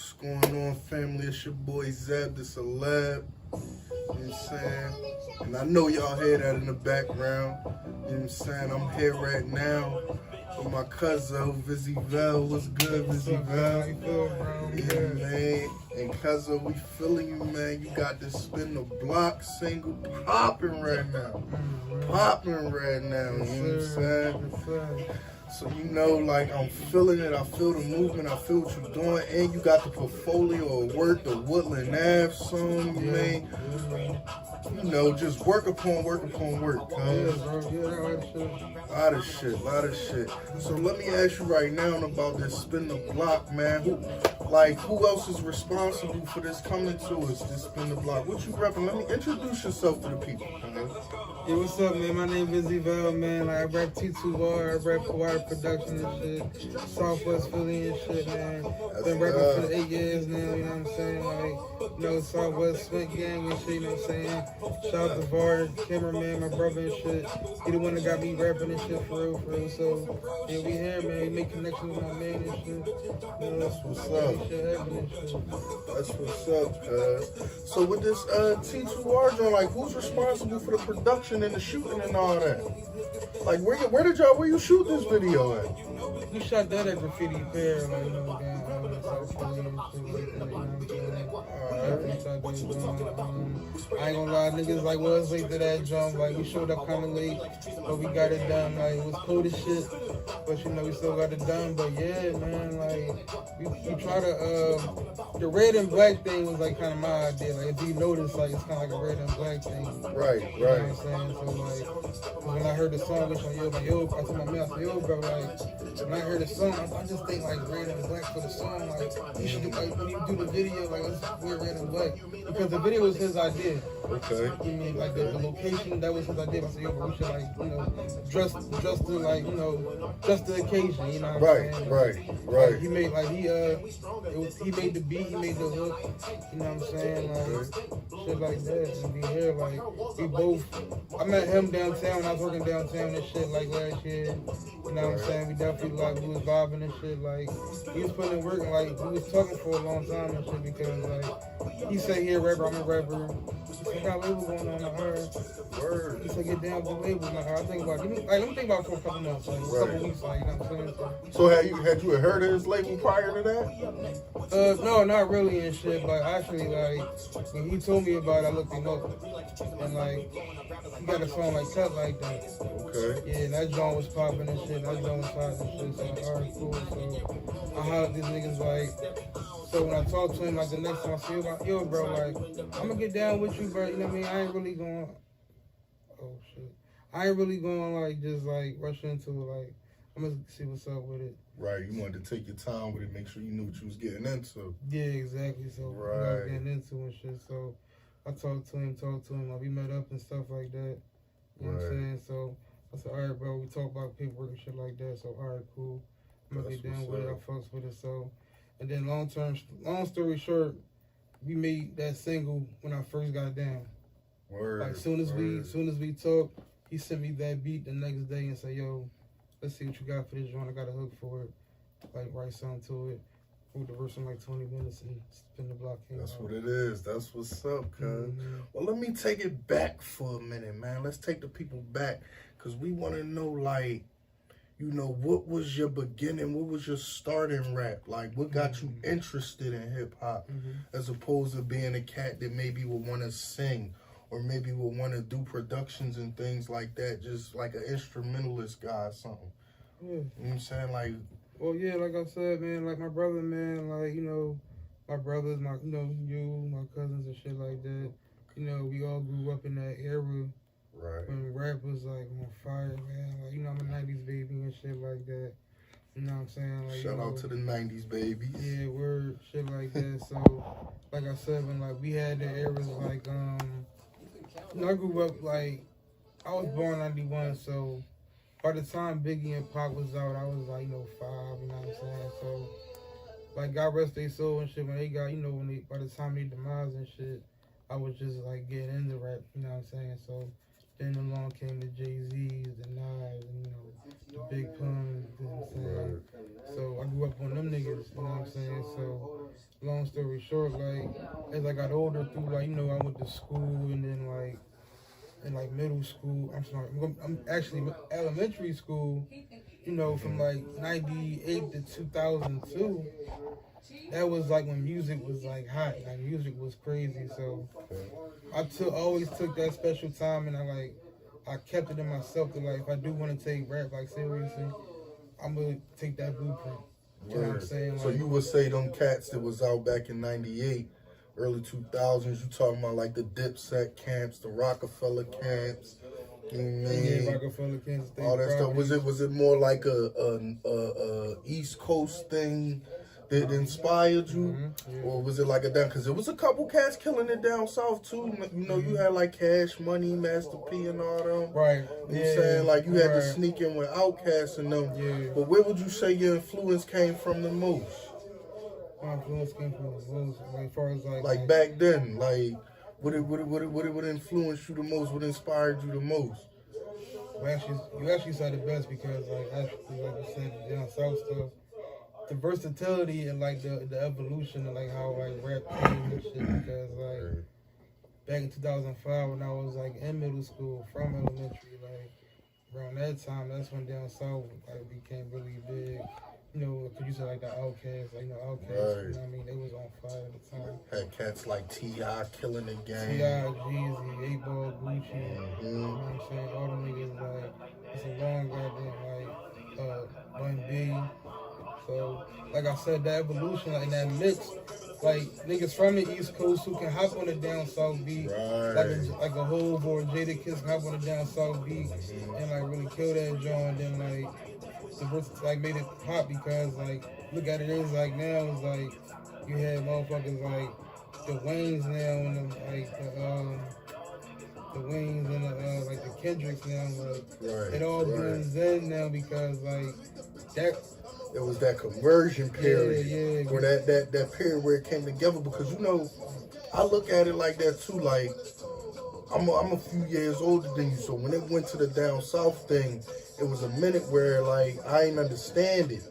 What's going on, family? It's your boy Zeb, the celeb. You know what I'm saying? And I know y'all hear that in the background. You know what I'm saying? I'm here right now with my cousin, Vizzy Vell. What's good, Vizzy Vell? Yeah, man. And cousin, we feeling you, man. You got this Spin the Block single popping right now. Popping right now, you know what I'm saying? So you know, like, I'm feeling it. I feel the movement. I feel what you're doing. And you got the portfolio of work, the Woodland Ave song, you mean? You know, just work upon work. Lot of shit. So let me ask you right now about this Spin the Block, man. Who else is responsible for this coming to us, this Spin the Block? What you repping? Let me introduce yourself to the people, man. Yeah, what's up, man? My name is Vizzy Vell, man. I rap P2P, I rap Water Production and shit, Southwest Philly and shit, man. Been rapping for 8 years now, you know what I'm saying? Like, you know, Southwest Swing Gang and shit, you know what I'm saying? Shout out to Var, cameraman, my brother and shit. He the one that got me rapping and shit for real. So, yeah, we here, man. We make connections with my man and shit. You know, that's what's up. That's what's up, cuz. So with this T2R joint, like, who's responsible for the production and the shooting and all that? Like, where you shoot this video at? We shot that at Graffiti Fair, like, you know, down in South Philly and shit like that, you know what I'm saying? I ain't gonna lie, niggas like was late to that jump. Like, we showed up kind of late, but we got it done. Like, it was cold as shit, but you know, we still got it done. But yeah, man, like, we try to, the red and black thing was like kind of my idea. Like, if you notice, like, it's kind of like a red and black thing. Right. You know what I'm saying? So, like, when I heard the song, which I told my man, I said, yo, bro, like, when I heard the song, I just think, like, red and black for the song. Like, you should, like, when you do the video, like, let's wear red and black. Because the video was his idea. Okay. You mean, like, the location, that was his idea. I said, yo, bro, we should, like, you know, dress to, like, you know, just the occasion, you know what I'm saying? Right. Like, he made, like, he made the beat, he made the hook, you know what I'm saying? Like, shit like that. And be here, like, we both, I met him downtown when I was working downtown and shit, like, last year. You know what I'm saying? We definitely, like, we was vibing and shit, like, he was putting in work, and, like, we was talking for a long time and shit, because, like, he said he a rapper, I'm a rapper. He said, got a label going on, I heard. Word. He said, get down with the label, and I think about it. Let me think about it for a couple months, like, a couple weeks, like, you know what I'm saying? So had you heard of his label prior to that? No, not really and shit, but actually, like, when he told me about it, I looked him up, and, like, he got a song like Cut Like That. Okay. Yeah, and that joint was popping and shit, that joint was popping and shit, so, alright, cool, so, I hollered these niggas, like, so when I talked to him, like, the next time I see him, yo, bro, like, I'm gonna get down with you, bro, you know what I mean, I ain't really going, like, just, like, rush into it, like, I'm gonna see what's up with it. Right, you wanted to take your time with it, make sure you knew what you was getting into. Yeah, exactly. So right. Getting into and shit. So I talked to him, like we met up and stuff like that. You know what I'm saying? So I said, all right, bro, we talk about paperwork and shit like that. So all right, cool. I'm gonna get down with it. I fucks with it. So, and then long story short, we made that single when I first got down. Word. Like soon as we talked, he sent me that beat the next day and said, yo, let's see what you got for this joint. I got a hook for it. Like, write something to it. Wrote the verse in like 20 minutes and Spin the Block came That's out. what it is. That's what's up, cuz. Well, let me take it back for a minute, man. Let's take the people back. Because we want to know, like, you know, what was your beginning? What was your starting rap? Like, what got you interested in hip-hop? As opposed to being a cat that maybe would want to sing. Or maybe would want to do productions and things like that, just like an instrumentalist guy or something. Yeah. You know what I'm saying? Like, well, yeah, like I said, man, like my brother, man, like, you know, my brothers, my, you know, my cousins and shit like that. You know, we all grew up in that era. Right. When rap was like on fire, man. Like, you know, I'm a 90s baby and shit like that. You know what I'm saying? Like, shout out to the 90s babies. Yeah, word, shit like that. So, like I said, when, like, we had the eras, like, you know, I grew up, like, I was born 91, so by the time Biggie and Pac was out, I was, like, you know, 5, you know what I'm saying? So, like, God rest their soul and shit, when they got, you know, by the time they demise and shit, I was just, like, getting into rap, you know what I'm saying? So, then along came the Jay-Z's, the Nas, and, you know, the Big Pun, you know what I'm saying? So, I grew up on them niggas, you know what I'm saying? So, long story short, like as I got older through like I went to school and then like in like middle school. I'm actually elementary school. From like '98 to 2002. That was like when music was like hot. Like music was crazy. So always took that special time and I kept it in myself to like if I do want to take rap like seriously, I'm gonna take that blueprint. You know what I'm saying? So you would say them cats that was out back in '98, early 2000s, you talking about like the Dipset camps, the Rockefeller camps, you know what I mean? Yeah, Rockefeller, Kansas State. All that stuff. Was it more like a East Coast thing that inspired you, or was it like a down? Because there was a couple cats killing it down south too. You had like Cash Money, Master P, and all them. Right. You know what I'm saying? Like you had to sneak in with Outkast and them. Yeah. But where would you say your influence came from the most? My influence came from the most, like as far as like back then, like what influenced you the most? What inspired you the most? You actually said it best because like you said, the down south stuff, the versatility and like the evolution and like how like rap came and shit. Because like back in 2005 when I was like in middle school from elementary, like around that time, that's when down south like became really big. Cause you said like the Outkast, Outkast, right. You know what I mean? They was on fire at the time. Had cats like T.I. killing the game. T.I., Jeezy, 8 Ball, Gucci, you know what I'm saying? All the niggas, like, it's a long goddamn, Bun B. So, like I said, that evolution, like that mix, like niggas from the East Coast who can hop on the down south beat, like a whole boy Jadakiss can hop on the down south beat and like really kill that joint, and then like like made it pop because like look at it is like now it's like you have motherfuckers like the Waynes now and the Waynes and like the Kendricks now, like it all blends in now because like that. It was that conversion period, or that period where it came together. Because I look at it like that too. Like I'm a few years older than you, so when it went to the down south thing, it was a minute where like I didn't understand it,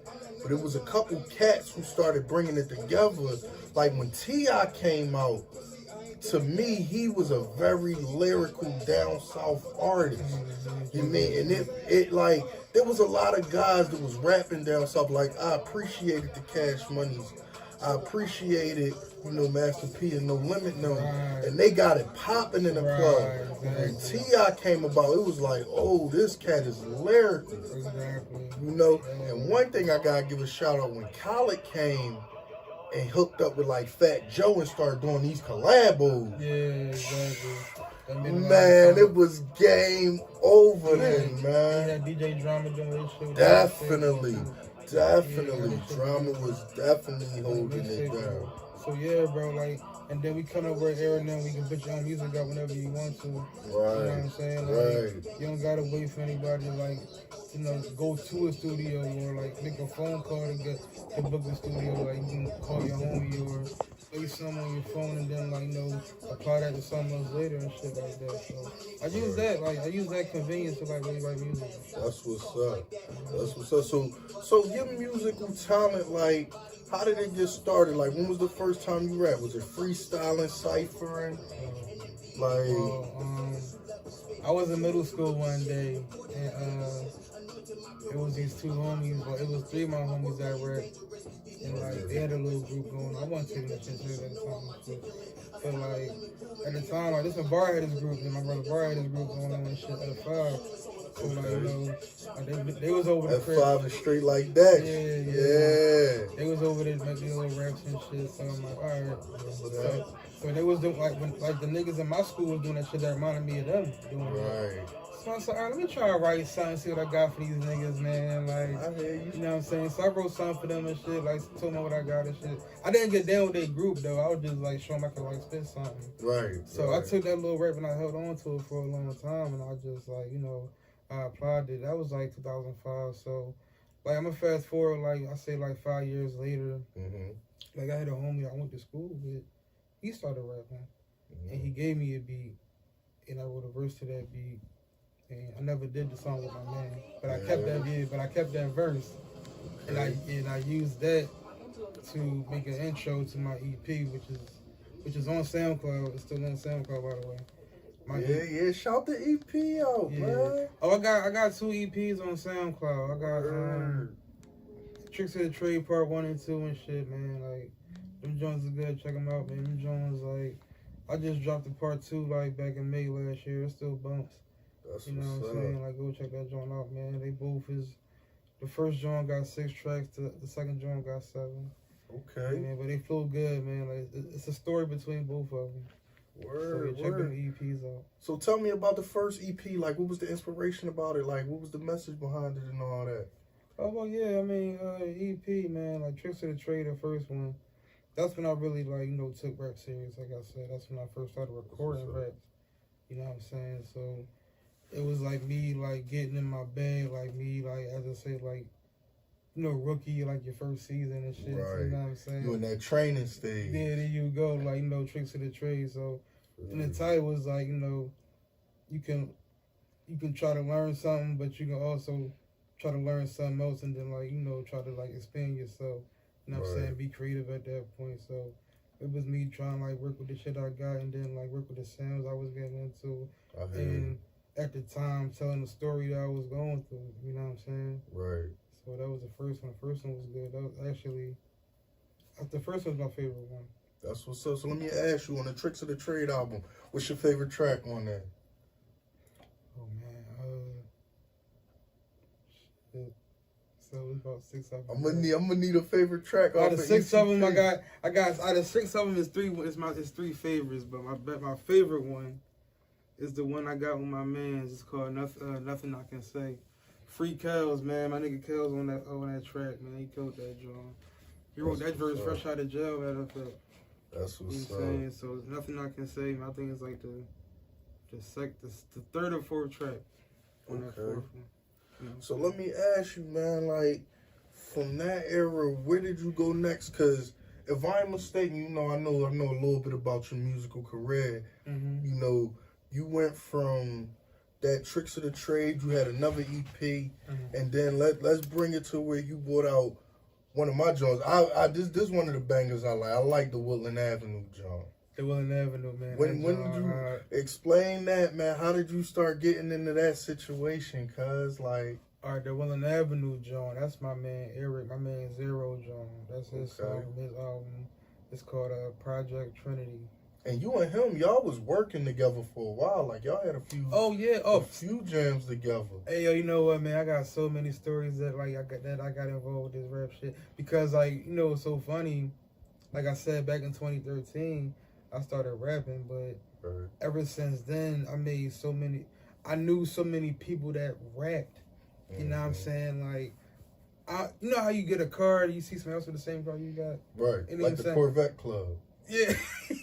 but it was a couple cats who started bringing it together. Like when T.I. came out, to me he was a very lyrical down south artist. You mean, and it like there was a lot of guys that was rapping down south. Like I appreciated the Cash Moneys, I appreciated Master P and No Limit and they got it popping in the club. When T.I. came about, it was like, oh, this cat is lyrical. And one thing I gotta give a shout out, when Khaled came and hooked up with like Fat Joe and started doing these collabos. Yeah, exactly. Man, it was game over then, man. Yeah, DJ Drama doing his shit. Definitely. Drama was definitely holding it down. So yeah, bro, like, and then we come up with era now, we can put your own music out whenever you want to. Right. You know what I'm saying? Like, you don't gotta wait for anybody to like, go to a studio or like make a phone call to book the studio. Like you can call your homie or play something on your phone and then like apply that to something else later and shit like that. So I use that convenience to like really write music. That's what's up. So your musical talent, like, how did it get started? Like, when was the first time you rapped? Was it freestyling, ciphering? I was in middle school one day, and it was these two homies, but it was three of my homies that rapped, and like they had a little group going. I wasn't taking attention to that time, but like at the time, like this one Bar had his group, and my brother Bar had his group going on and shit at 5. So like they was over the crib. F5 and straight like that. Yeah. They was over there making little raps and shit. So I'm like, all right. So they was doing like the niggas in my school was doing that shit that reminded me of them doing right. So I said, all right, let me try to write something, see what I got for these niggas, man. Like, I hear you. You know what I'm saying? So I wrote something for them and shit, like told them what I got and shit. I didn't get down with their group though. I was just like show them I could like spit something. Right. So I took that little rap and I held on to it for a long time, and I just like I applied it. That was like 2005. So like I'm gonna fast forward like I say like 5 years later. Like I had a homie I went to school with. He started rapping, and he gave me a beat, and I wrote a verse to that beat. And I never did the song with my man, but I kept that beat, but I kept that verse, and I used that to make an intro to my EP, which is on SoundCloud. It's still on SoundCloud, by the way. Yeah. Shout the EP out, man. Oh, I got 2 EPs on SoundCloud. I got Tricks of the Trade Part 1 and 2 and shit, man. Like, them joints is good. Check them out, man. Them joints, like, I just dropped the Part 2 like back in May last year. It still bumps. That's you know what I'm saying? Like, go check that joint out, man. They both is. The first joint got 6 tracks. The second joint got 7. Okay. Yeah, man, but they flow good, man. Like, it's a story between both of them. Word, so check them EPs out. So tell me about the first EP. Like, what was the inspiration about it? Like, what was the message behind it and all that? Oh, well, yeah. I mean, EP, man. Like, Tricks of the Trade, the first one. That's when I really, like, you know, took rap serious. Like I said, that's when I first started recording raps. You know what I'm saying? So it was like me, like, getting in my bag, like me, like, as I say, like, you know, rookie, like your first season and shit. Right. So, you know what I'm saying? You in that training stage. Yeah, there you go. Like, you know, Tricks of the Trade. So, and the title was like, you know, you can try to learn something, but you can also try to learn something else, and then, like, you know, try to, like, expand yourself. You know what I'm saying? Be creative at that point. So it was me trying to, like, work with the shit I got, and then, like, work with the sounds I was getting into. And at the time, telling the story that I was going through. You know what I'm saying? Right. So that was the first one. The first one was good. That was actually, the first one was my favorite one. That's what's up. So let me ask you, on the Tricks of the Trade album, what's your favorite track on that? Oh, man. Shit. So it's about 6 of them. I'm gonna need a favorite track. Out of 6 of them, I got. Out of 6 of them, is 3. It's 3 favorites, but my favorite one is the one I got with my mans. It's called Nothing I Can Say. Free Kells, man. My nigga Kells on that track, man. He killed that joint. He wrote that verse fresh out of jail, matter of fact. That's what's you know what I'm saying? So it's Nothing I Can Say. I think it's like the 3rd or 4th track on that 4th one. You know? So let me ask you, man, like, from that era, where did you go next? Because if I'm mistaken, you know, I know a little bit about your musical career. Mm-hmm. You know, you went from that Tricks of the Trade, you had another EP, and then let's bring it to where you brought out one of my joints. This one of the bangers I like. I like the Woodland Avenue joint. The Woodland Avenue, man. When did you explain that, man? How did you start getting into that situation? Cause like, all right, the Woodland Avenue joint. That's my man Eric. My man Zero joint. That's his song. His album. It's called Project Trinity. And you and him, y'all was working together for a while. Like, y'all had a few. Oh yeah. A few jams together. Hey yo, you know what, man? I got so many stories that I got involved with this rap shit because, like, you know, it's so funny. Like I said, back in 2013. I started rapping, but ever since then, I knew so many people that rapped. You know what I'm saying? Like, you know how you get a car, you see someone else with the same car you got? Right, you know like the Corvette Club. Yeah,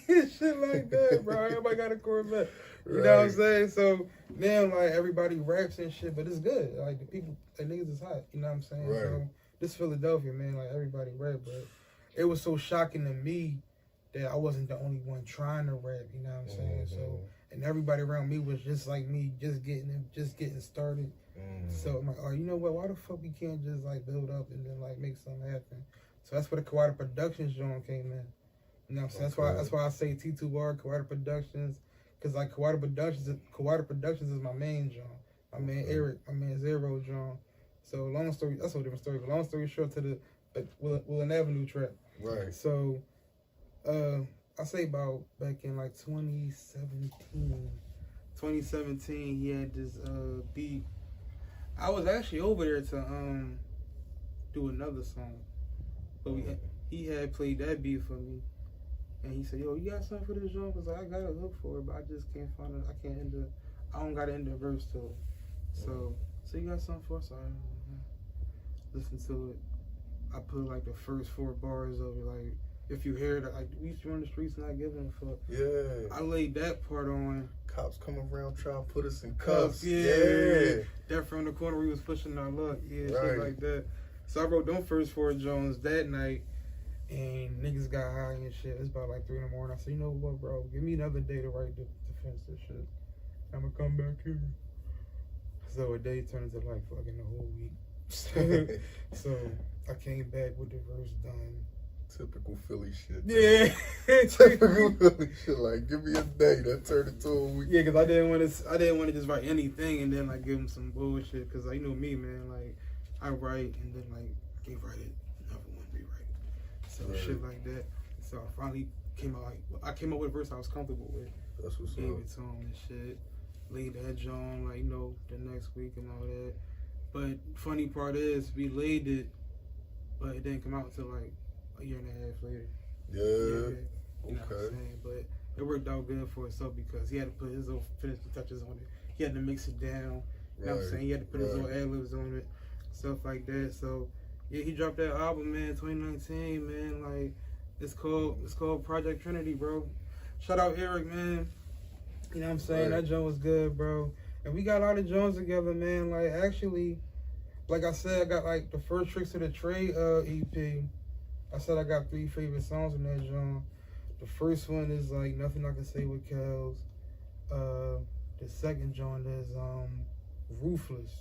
shit like that, bro. Everybody got a Corvette. You know what I'm saying? So now, like, everybody raps and shit, but it's good. Like, the people, like, niggas is hot. You know what I'm saying? Right. So this Philadelphia, man, like, everybody rap, but it was so shocking to me that I wasn't the only one trying to rap, you know what I'm saying? So, and everybody around me was just like me, just getting started. So I'm like, oh, you know what? Why the fuck we can't just, like, build up and then, like, make something happen? So that's where the Kawada Productions joint came in. You know what I'm saying? That's why I say T2R, Kawada Productions, because, like, Kawada Productions is my main joint. My man Eric, my man Zero joint. So long story, that's a different story. But long story short, to the Woodland Avenue track. Right. So. I say about back in like 2017, he had this beat. I was actually over there to do another song, but he had played that beat for me, and he said, "Yo, you got something for this joint?" Cause I gotta look for it, but I just can't find it. I don't gotta end the verse to it. So you got something for us? Listen to it. I put like the first 4 bars of it, like. If you hear it, like, we used to run the streets not giving a fuck. Yeah. I laid that part on. Cops come around trying to put us in cuffs. Yeah. That from the corner we was pushing our luck. Yeah, right. Shit like that. So I wrote them first 4 Jones that night, and niggas got high and shit. It's about like 3 in the morning. I said, you know what, bro? Give me another day to write the defense and shit. I'm gonna come back here. So a day turned into like fucking a whole week. So I came back with the verse done. Typical Philly shit. Yeah. Typical Philly shit. Like, give me a day. That turned into a week. Yeah, because I didn't want to just write anything and then like give him some bullshit. Because you know me, man. Like I write and then like can't write it, another one rewrite. So shit like that. So I finally came out with a verse I was comfortable with. That's what's Gave up. it to him and shit. Laid that John like the next week and all that. But funny part is we laid it, but it didn't come out until like a year and a half later. Yeah. You know what I'm saying? But it worked out good for itself because he had to put his own finishing touches on it. He had to mix it down. You know what I'm saying? He had to put his own ad-libs on it, stuff like that. So yeah, he dropped that album, man, 2019, man. Like it's called Project Trinity, bro. Shout out Eric, man. You know what I'm saying? That joint was good, bro. And we got all the joints together, man. Like actually, like I said, I got like the first Tricks to the Trade EP. I said I got 3 favorite songs in that joint. The first one is like Nothing I Can Say with Kels. The second joint is Ruthless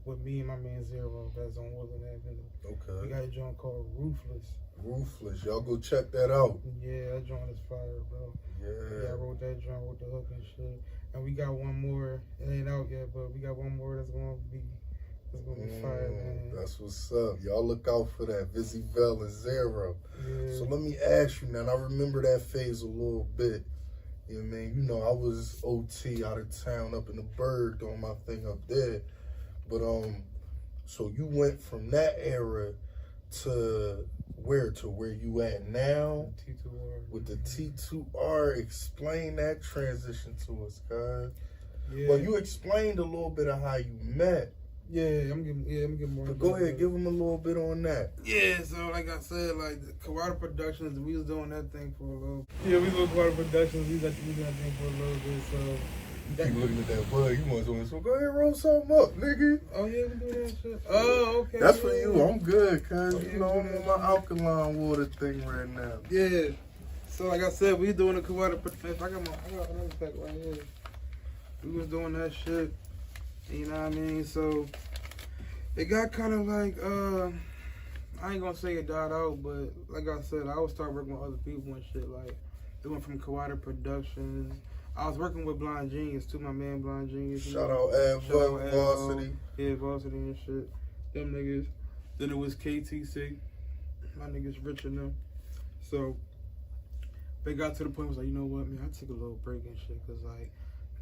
with me and my man Zero. That's on Woodland Avenue. Okay. We got a joint called Ruthless. Ruthless. Y'all go check that out. Yeah, that joint is fire, bro. Yeah. I wrote that joint with the hook and shit. And we got one more. It ain't out yet, but we got one more that's gonna be fire, man. That's what's up. Y'all look out for that. Vizzy Vell and Zero. Yeah. So let me ask you, man. I remember that phase a little bit. You know what I mean? You know, I was OT out of town up in the Bird doing my thing up there. But so you went from that era to where you at now? T2R. With the T2R. Explain that transition to us, guys. Yeah. Well, you explained a little bit of how you met. Yeah, I'm getting more. But go ahead, give them a little bit on that. Yeah, so like I said, like Kawada Productions, we was doing that thing for a little. Yeah, we was Kawada Productions. We got to do that thing for a little bit. So Keep looking at that bud. You want something? So go ahead, roll something up, nigga. Oh yeah, we do that shit. Oh okay. That's for you. I'm good, cause Yeah, you know I'm on my alkaline water thing right now. Yeah. So like I said, we doing the Kawada Productions. I got another pack right here. We was doing that shit. You know what I mean? So it got kind of like I ain't gonna say it died out, but like I said, I would start working with other people and shit. Like doing from Kawada Productions. I was working with Blind Genius too, my man Blind Genius. Shout out Varsity. Yeah, Varsity and shit. Them niggas. Then it was KTC. My niggas rich in them. So they got to the point where I was like, you know what, man, I took a little break and shit, cause like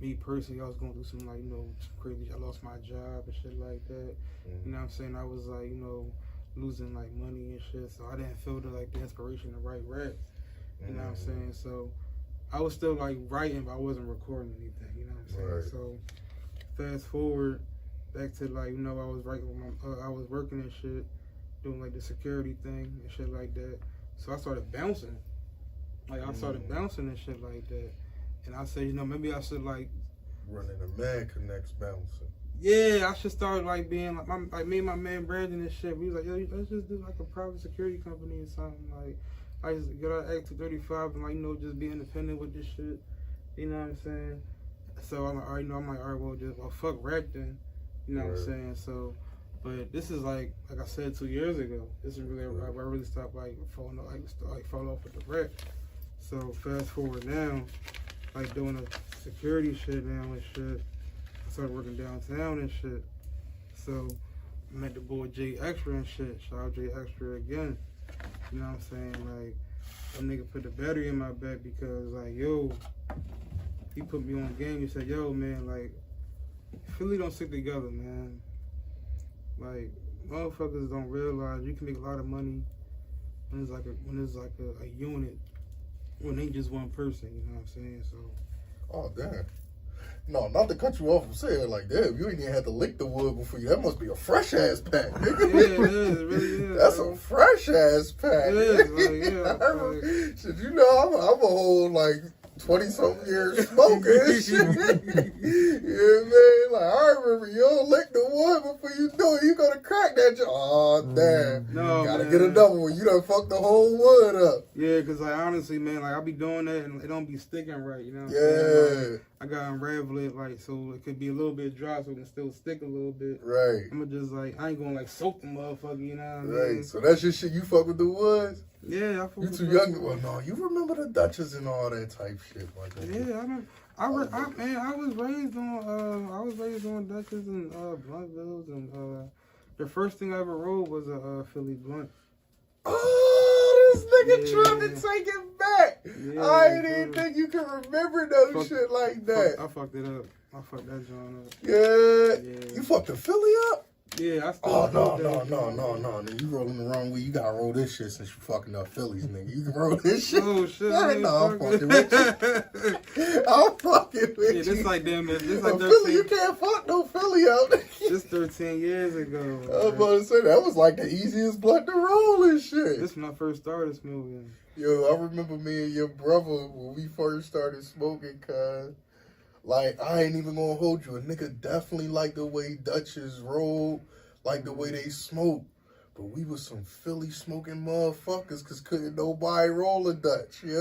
me personally, I was going through some like, you know, some crazy. I lost my job and shit like that. You know what I'm saying? I was like, you know, losing like money and shit, so I didn't feel the inspiration to write rap. You know what I'm saying? So I was still like writing, but I wasn't recording anything. You know what I'm saying? So fast forward back to like, you know, I was writing with I was working and shit, doing like the security thing and shit like that. So I started bouncing. Like I started bouncing and shit like that. And I said, you know, maybe I should like running a Man Connects bouncing. Yeah, I should start like being like me and my man Brandon and shit. We was like, yo, let's just do like a private security company or something. Like I just get out Act 235 and like, you know, just be independent with this shit. You know what I'm saying? So I'm like, all right, well, fuck rap then. You know what I'm saying? So, but this is like I said 2 years ago. This is really I really stopped like falling off with the rap. So fast forward now, like doing a security shit now and shit. I started working downtown and shit. So I met the boy Jay Extra and shit. Shout out Jay Extra again. You know what I'm saying? Like that nigga put the battery in my back because like, yo, he put me on game. He said, yo, man, like Philly don't stick together, man. Like motherfuckers don't realize you can make a lot of money when it's like a unit, when they just one person. You know what I'm saying? So. Oh damn. No, not to cut you off from saying it like that. You ain't even had to lick the wood before you. That must be a fresh ass pack, nigga. Yeah, it is. It really is. That's bro. a fresh ass pack. It is. Like, yeah. Shit, you know, I'm a whole like 20-something years smoker and shit. Yeah, man. Like I remember you don't lick the wood before you do it. You gonna crack that joint. Oh damn. No, gotta man. get another one. You done fucked the whole wood up. Yeah, cause like honestly, man, like I be doing that and it don't be sticking right. You know what I'm Yeah. saying? Like, I gotta unravel it like so it could be a little bit dry so it can still stick a little bit. Right. I'ma just like I ain't gonna like soak the motherfucker. You know what I mean? Right. So that's your shit. You fuck with the woods. Yeah, I fuck You with too Dutchess. young. Well, no, you remember the Dutchess and all that type shit, my nigga. Yeah, I was raised on Dutchess and Bluntvilles, and the first thing I ever rode was a Philly Blunt. Oh, this nigga Yeah. trying to take it back. Yeah, I didn't even think you could remember no shit like that. I fucked it up. I fucked that joint up. Yeah. You fucked the Philly up? Yeah, I still. Oh, no. You rolling the wrong way. You gotta roll this shit since you fucking up Phillies, nigga. You can roll this shit. Oh, shit. No, I'm fucking with you. I'm fucking with you. Yeah, this like damn it. This No, like 13. Philly, you can't fuck no Philly out. This 13 years ago. I was about to say, that was like the easiest blunt to roll and shit. This when I first started smoking. Yo, I remember me and your brother when we first started smoking, cuz. Like, I ain't even gonna hold you. A nigga definitely like the way Dutchess roll, like the way they smoke. But we was some Philly smoking motherfuckers because couldn't nobody roll a Dutch, yeah?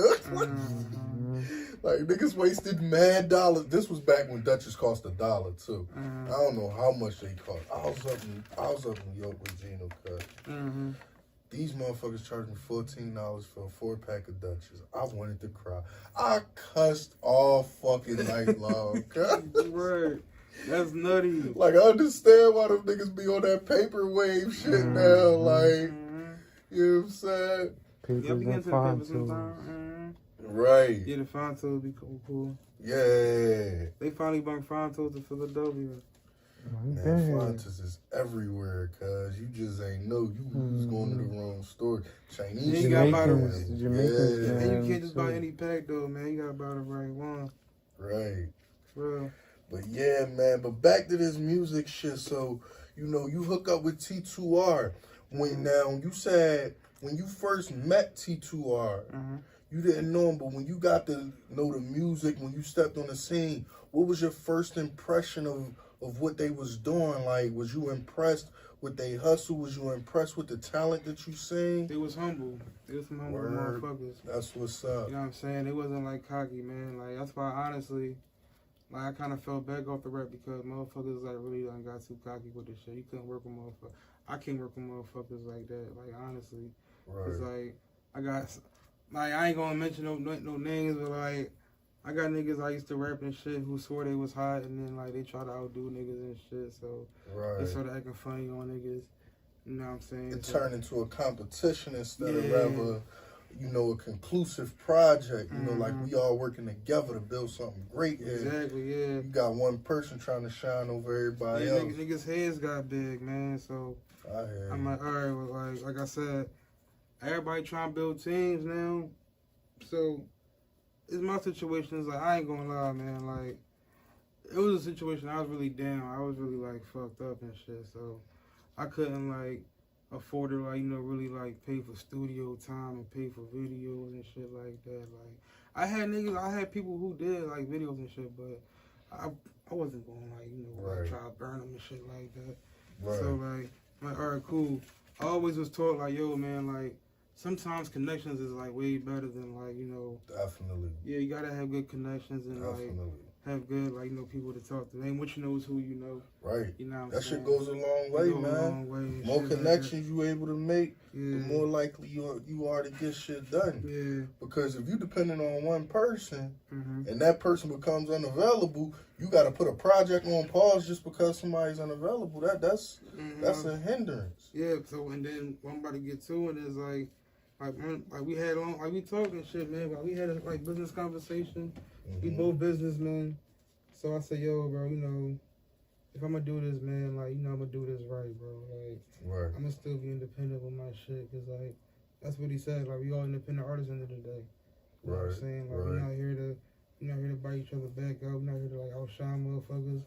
Like, niggas wasted mad dollars. This was back when Dutchess cost $1, too. I don't know how much they cost. I was up in New York with Gino, cuz. These motherfuckers charged me $14 for a 4-pack of Dutchess. I wanted to cry. I cussed all fucking night long. Word. That's nutty. Like, I understand why them niggas be on that paper wave shit now. Like, you know what I'm saying? Yeah, we get into the paper sometime. Right. Yeah, the fine tools be cool. Yeah. They finally brought fine tools to Philadelphia. Man, Fontas is everywhere, cuz you just ain't know. You was going to the wrong store. Chinese Jamaicans, yeah. And you can't just buy any pack, though, man. You gotta buy the right one. Right. For real. But yeah, man. But back to this music shit. So, you know, you hook up with T2R. Now, you said when you first met T2R, you didn't know him, but when you got to know the music, when you stepped on the scene, what was your first impression of what they was doing? Like, was you impressed with they hustle? Was you impressed with the talent that you seen? They was humble. They was some humble motherfuckers. That's what's up. You know what I'm saying? It wasn't like cocky, man. Like, that's why, honestly, like, I kind of fell back off the rap because motherfuckers, like, really done got too cocky with this shit. You couldn't work with motherfuckers. I can't work with motherfuckers like that. Like, honestly. Cause, like, I got, like, I ain't gonna mention no names, but, like, I got niggas I used to rap and shit who swore they was hot, and then, like, they try to outdo niggas and shit, so they started acting funny on niggas. You know what I'm saying? It turned into a competition instead of rather, you know, a conclusive project. You know, like, we all working together to build something great here. Exactly, yeah. You got one person trying to shine over everybody else. Niggas' heads got big, man, so I'm like, all right, well, like I said, everybody trying to build teams now, so it's my situation. Is like, I ain't gonna lie, man. Like, it was a situation I was really down. I was really, like, fucked up and shit. So I couldn't, like, afford to, like, you know, really, like, pay for studio time and pay for videos and shit like that. Like, I had people who did, like, videos and shit, but I wasn't going, like, you know, like, try to burn them and shit like that. So, like, all right, cool. I always was taught, like, yo, man, like, sometimes connections is, like, way better than, like, you know. Definitely. Yeah, you gotta have good connections and, like, have good, like, you know, people to talk to. And what you know is who you know. Right. You know what I'm that saying? shit goes a long way, man. More connections you able to make, the more likely you are to get shit done. Yeah. Because if you depending on one person and that person becomes unavailable, you got to put a project on pause just because somebody's unavailable. That's a hindrance. Yeah. So and then what I'm about to get to it is like we had we talking shit, man. Like we had a like business conversation. We both businessmen. So I said, yo, bro, you know, if I'm gonna do this, man, like, you know, I'm gonna do this right, bro. Like, I'm gonna still be independent with my shit, cause like, that's what he said. Like, we all independent artists at the end of the day. You know what I'm saying? Like, we're not here to bite each other back up. We're not here to like outshine motherfuckers.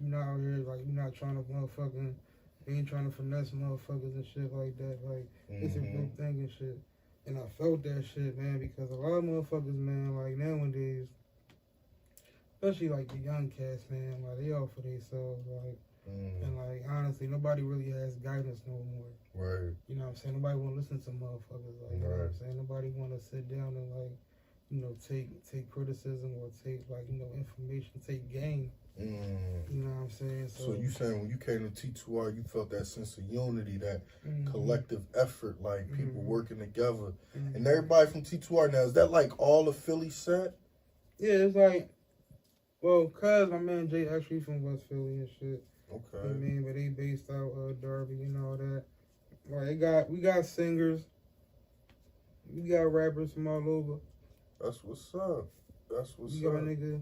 We're not out here like we're not trying to motherfucking. We ain't trying to finesse motherfuckers and shit like that. Like, it's a real thing and shit. And I felt that shit, man, because a lot of motherfuckers, man, like nowadays. Especially like the young cats, man, like they all for themselves, like, and like honestly, nobody really has guidance no more. Right. You know what I'm saying? Nobody want to listen to motherfuckers, like, you know what I'm saying? Nobody want to sit down and like, you take criticism or take information, take game. You know what I'm saying? So you saying when you came to T2R, you felt that sense of unity, that collective effort, like people working together, and everybody from T2R now, is that like all the Philly set? Yeah, it's like, well, cause my man Jay actually from West Philly and shit. Okay. I mean, but they based out Derby and all that. Like we got singers, we got rappers from all over. That's what's up. That's what's you got up. Nigga,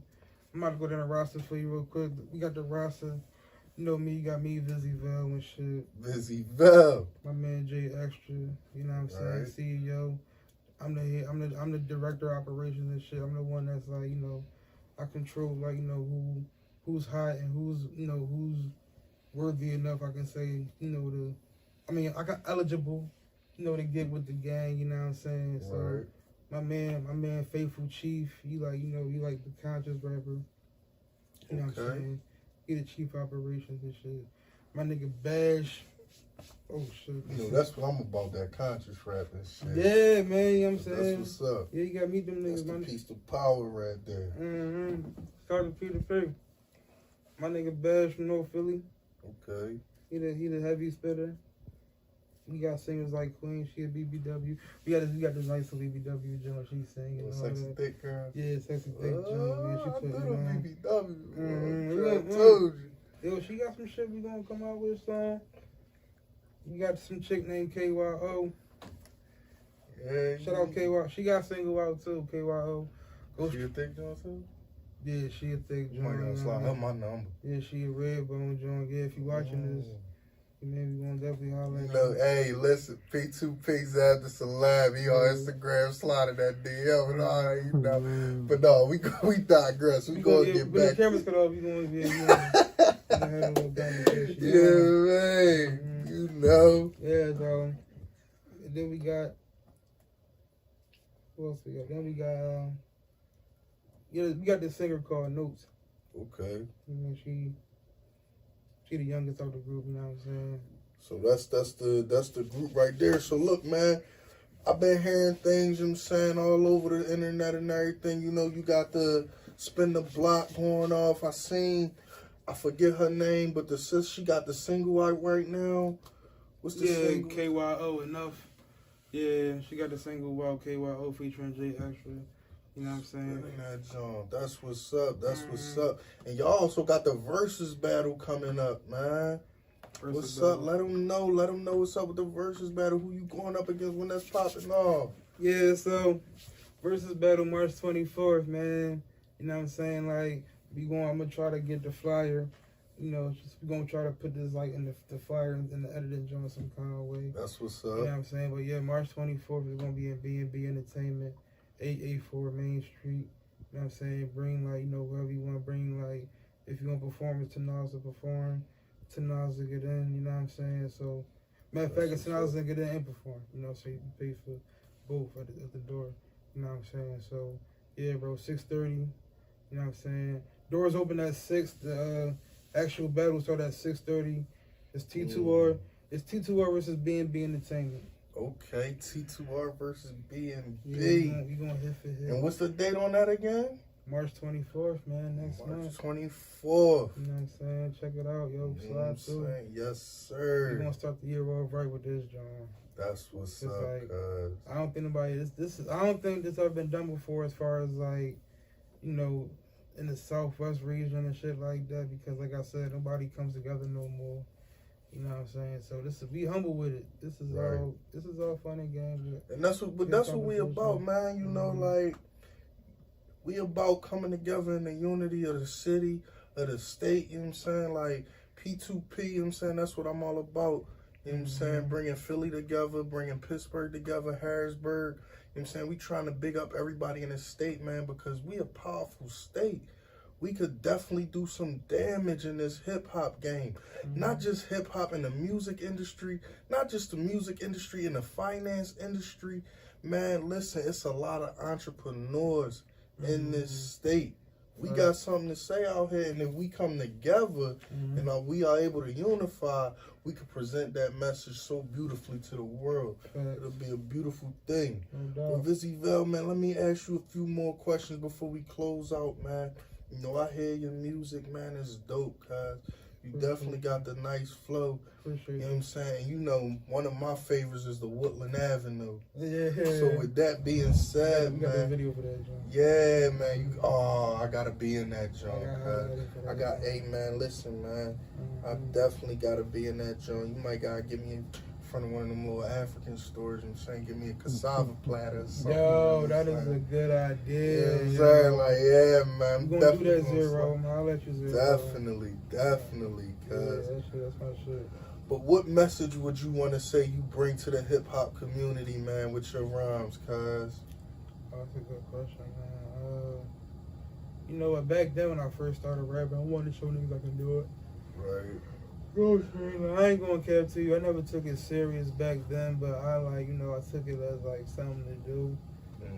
I'm about to go down the roster for you real quick. We got the roster. You know me, you got me, Vizzy Vell and shit. Vizzy Vell. My man Jay Extra. You know what I'm saying? Right. CEO. I'm the director of operations and shit. I'm the one that's like, I control who's hot and who's worthy enough. I can say, I got eligible, to get with the gang. You know what I'm saying? So Right. my man, Faithful Chief. He like the conscious rapper. You know what I'm saying? He the chief operations and shit. My nigga Bash. Oh shit. That's what I'm about, that conscious rap and shit. Yeah, man, you know what I'm saying? That's what's up. Yeah, you gotta meet them niggas, That's man. the piece of power right there. Start to P2P. My nigga Bash from North Philly. Okay. He the heavy spitter. We got singers like Queen, she a BBW. We got this nice little BBW joint she singing. Sexy thick girl. Yeah, sexy thick joint, man. She I put knew it the on. BBW. I told you. Yo, she got some shit we gonna come out with, son. We got some chick named KYO. Yeah. Shout out KYO. She got single out too, KYO. She a thick joint too? Yeah, she a thick You might gotta joint. slide her my number. Yeah, she a red bone joint. Yeah, if you watching this, you maybe gonna definitely holler at You hey, listen, P2P Zab the Celeb, he on Instagram sliding that DM and all that, But no, we digress. We gonna get back. When the cameras cut off, you gonna have a little conversation. Yeah, man. Yeah, so then we got, who else we got? Then we got this singer called Notes. Okay. She the youngest of the group, you know what I'm saying? So that's the group right there. So look, man, I've been hearing things, you know what I'm saying, all over the internet and everything. You got the Spin the Block going off. I forget her name, but she got the single out right now. What's the single? KYO Enough. Yeah, she got the single out, KYO featuring Jay Extra. You know what I'm saying? That's what's up. That's what's up. And y'all also got the versus battle coming up, man. What's up? Let them know. Let them know what's up with the versus battle. Who you going up against when that's popping off? Yeah, so versus battle March 24th, man. You know what I'm saying? Like, I'm gonna try to get the flyer. We're gonna try to put this like in the flyer in the editing joint some kind of way. That's what's up. You know what I'm saying? But yeah, March 24th is gonna be in B&B Entertainment, 884 Main Street. You know what I'm saying? Bring whoever you want to bring. Like, if you want to perform, it's $10 to perform, $10 to get in. You know what I'm saying? So, matter of fact, it's $10 to get in and perform. So you can pay for both at the door. You know what I'm saying? So yeah, bro, 6:30. You know what I'm saying? Doors open at 6. The actual battle start at 6:30. It's T2R. It's T2R versus B&B Entertainment. Okay, T2R versus B&B. Yeah, we gonna hit for hit. And what's the date on that again? March 24th, man, next month. March 24th. You know what I'm saying? Check it out, yo. Slide through. Yes, sir. We're gonna start the year off right with this, John. That's what's up, like, cuz. I don't think I don't think this ever been done before as far as like, in the Southwest region and shit like that, because like I said, nobody comes together no more. You know what I'm saying? So we humble with it. This is all fun and games. And that's what we about, man. Like, we about coming together in the unity of the city, of the state, you know what I'm saying? Like, P2P, you know what I'm saying? That's what I'm all about. You know what I'm saying? Bringing Philly together, bringing Pittsburgh together, Harrisburg. You know what I'm saying? We trying to big up everybody in the state, man, because we a powerful state. We could definitely do some damage in this hip-hop game. Not just hip-hop in the music industry, not just the music industry, in the finance industry. Man, listen, it's a lot of entrepreneurs in this state. We got something to say out here, and if we come together and we are able to unify, we can present that message so beautifully to the world. It'll be a beautiful thing. But Vizzy Vell, man, let me ask you a few more questions before we close out, man. You know, I hear your music, man. It's dope, cuz. You definitely got the nice flow. You know what I'm saying? You know, one of my favorites is the Woodland Avenue. Yeah. So with that being said, you got man. a video for that, John. Yeah, man. I gotta be in that joint. Hey, man, listen, man. I definitely gotta be in that joint. You might gotta get me in front of one of them little African stores and saying, give me a cassava platter or something. Yo, that is a good idea. You know what I'm saying? Like, yeah, man. I'm gonna do that, Zero. I'll let you Zero. Definitely, cuz. Yeah, that's my shit. But what message would you want to say you bring to the hip-hop community, man, with your rhymes, cuz? Oh, that's a good question, man. You know what, back then when I first started rapping, I wanted to show niggas I can do it. Right. You know what I'm saying? Like, I ain't gonna cap to you. I never took it serious back then, but I took it as like something to do.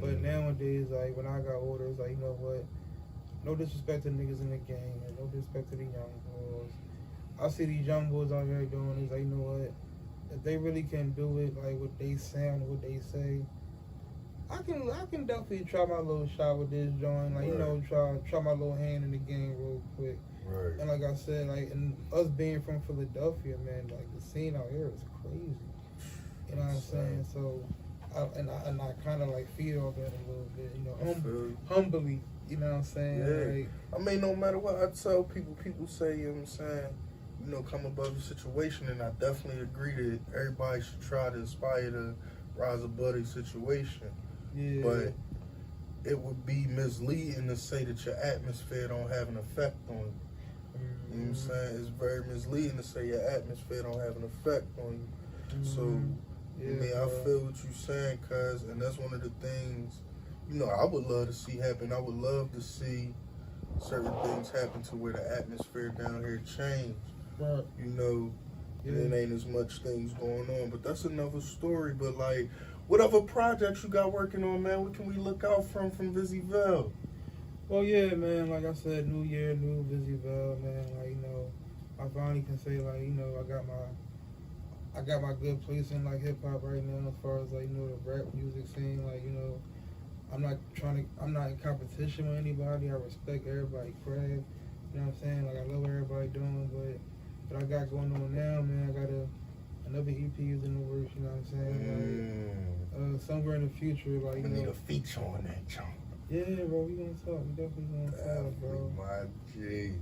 But nowadays, like when I got older, it's like, you know what? No disrespect to niggas in the gang, and no disrespect to the young boys. I see these young boys out here doing this, like, you know what? If they really can do it, like what they sound, what they say, I can definitely try my little shot with this joint, like, you know, try my little hand in the game real quick. Right. And like I said, like, and us being from Philadelphia, man, like the scene out here is crazy. You know what I'm saying? So, I kind of like feed off that a little bit, you know, humbly. You know what I'm saying? Yeah. Like, I mean, no matter what I tell people say, you know what I'm saying, you know, come above the situation, and I definitely agree that everybody should try to aspire to rise above the situation. Yeah. But it would be misleading to say that your atmosphere don't have an effect on you. You know what I'm saying? It's very misleading to say your atmosphere don't have an effect on you. So, I mean, I feel what you're saying, cuz, and that's one of the things, you know, I would love to see happen. I would love to see certain things happen to where the atmosphere down here change. Right. You know, there ain't as much things going on, but that's another story. But like, what other projects you got working on, man? What can we look out from Vizzy Vell? Well, yeah, man, like I said, new year, new Vizzy Vell, man. Like, you know, I finally can say, like, you know, I got my good place in like hip hop right now as far as like, you know, the rap music scene. Like, you know, I'm not in competition with anybody. I respect everybody's craft. You know what I'm saying? Like, I love what everybody doing, but what I got going on now, man, I got another EP is in the works, you know what I'm saying? Like, somewhere in the future, like, you know. Need a feature on that joint. Yeah, bro, we gonna talk. We definitely gonna talk, bro. My G.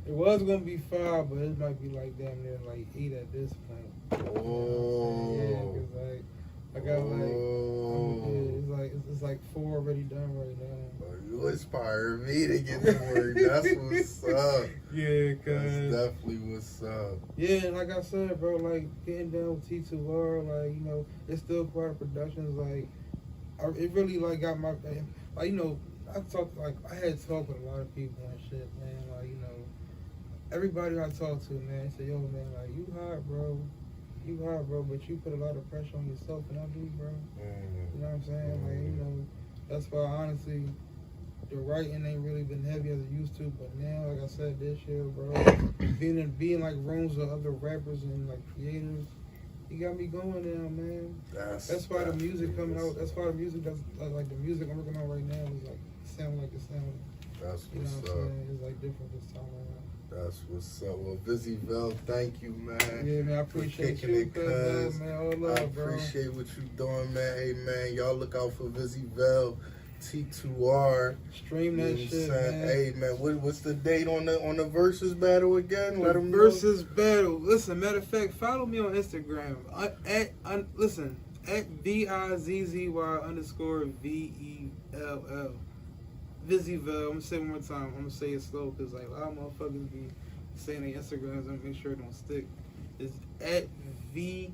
It was gonna be 5, but it might be like damn near like 8 at this point. Oh. Yeah, cause like I got it's like 4 already done right now. You inspire me to get to work. That's what's up. Yeah, cause that's definitely what's up. Yeah, and like I said, bro, like getting down with T2R, like, you know, it's still part of productions. Like, it really like got my, like, you know. I had talked with a lot of people and shit, man. Like, you know, everybody I talked to, man, said, yo, man, like, you hot, bro, but you put a lot of pressure on yourself, and I do, bro. You know what I'm saying? Like, you know, that's why, honestly, the writing ain't really been heavy as it used to, but now, like I said, this year, bro, being like rooms with other rappers and, like, creators, you got me going now, man. That's why the music coming out, that's why the music, like, the music I'm working on right now is, like, sound like it sounded. That's you know what's what up. I'm saying? It's like different this time around. That's what's up. Well, Vizzy Vell, thank you, man. Yeah, man, I appreciate you, cuz, man. All love, bro. I appreciate what you doing, man. Hey, man, y'all look out for Vizzy Vell, T2R. Stream that shit, man. Hey, man, what's the date on the versus battle again? Let them know. Versus battle. Listen, matter of fact, follow me on Instagram. Listen, at VIZZY_VELL. Vizzy Vell. I'm gonna say it one more time. I'm gonna say it slow because like a lot of motherfuckers be saying their Instagrams and make sure it don't stick. It's at VIZZY_VELL.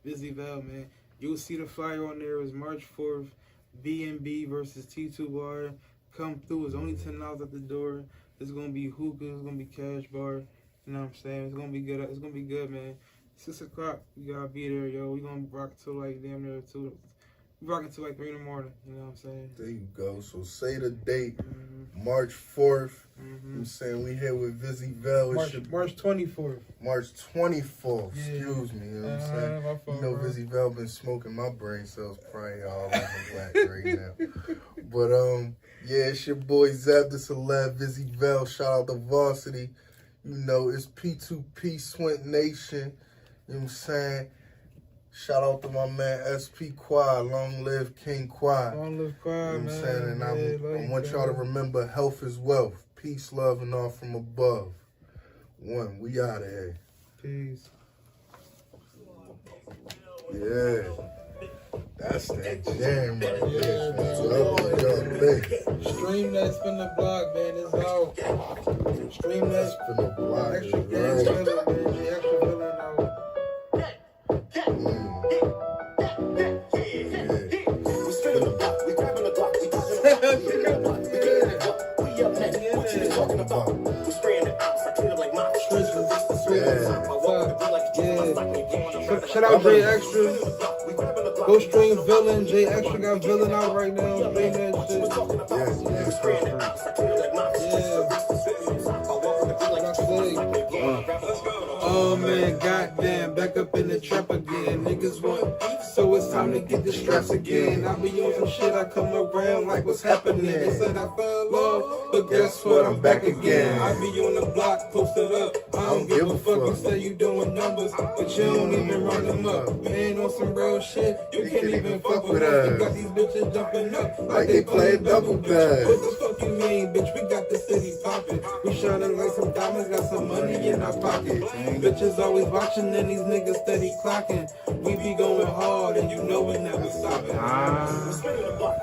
Vizzy Vell, man. You'll see the flyer on there. It's March 4th. B&B versus T2R. Come through. It's only $10 at the door. It's gonna be hookah. It's gonna be cash bar. You know what I'm saying? It's gonna be good. It's gonna be good, man. 6 o'clock. We gotta be there, yo. We gonna rock till like damn near We rocking till like 3 in the morning. You know what I'm saying? There you go. So say the date, March 4th. You know what I'm saying? We here with Vizzy Vell. March 24th. March 24th. Yeah. Excuse me. You know what I'm saying? My fault, You know, bro. Vizzy Vell been smoking my brain cells probably all over black right now. But yeah, it's your boy Zeb the Celeb, Vizzy Vell. Shout out to Varsity. You know, it's P2P Swint Nation. You know what I'm saying? Shout out to my man SP Quad. Long live King Quad. Long live Quad, You know what I'm saying? And man. I want y'all to remember health is wealth. Peace, love, and all from above. One, we out of here. Peace. Yeah. That's that jam right Yeah, there. man. Stream that Spin the Block, man. It's out. Stream that Spin the Block. extra Right. villain, man. The extra villain out. Shout out J Extra. Go stream Villain. J Extra got Villain out right now. Stream that shit. Oh man, goddamn, back up in the trap again. Niggas want beef, so it's time to get the straps again. I be on some shit, I come around like what's happening. They said I fell off, but guess what? I'm back again. I be on the block, posted up. I don't give a fuck. You say you doing numbers, but you don't even run them up. Man, on some real shit, you can't even fuck with us. You got these bitches jumping up like they playing double dutch. What the fuck you mean, bitch? We got the city poppin'. We shining like some diamonds, got some money in our pocket. Bitches always watching and these niggas steady clocking. We be going hard and you know we never stopping.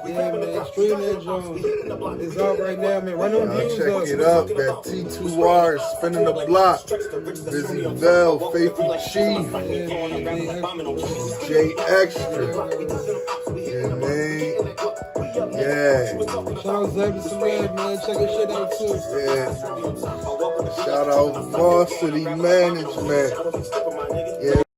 Yeah, man, stream that joint. It's out right now, man. Run them views up. Check it up. That T2R spinning the block. Vizzy Vell, Faithful Chief, J Extra. Yeah, man. Yeah. Shout out Zeb the Celeb, man. Check his shit out too. Yeah. Shout out Varsity Management.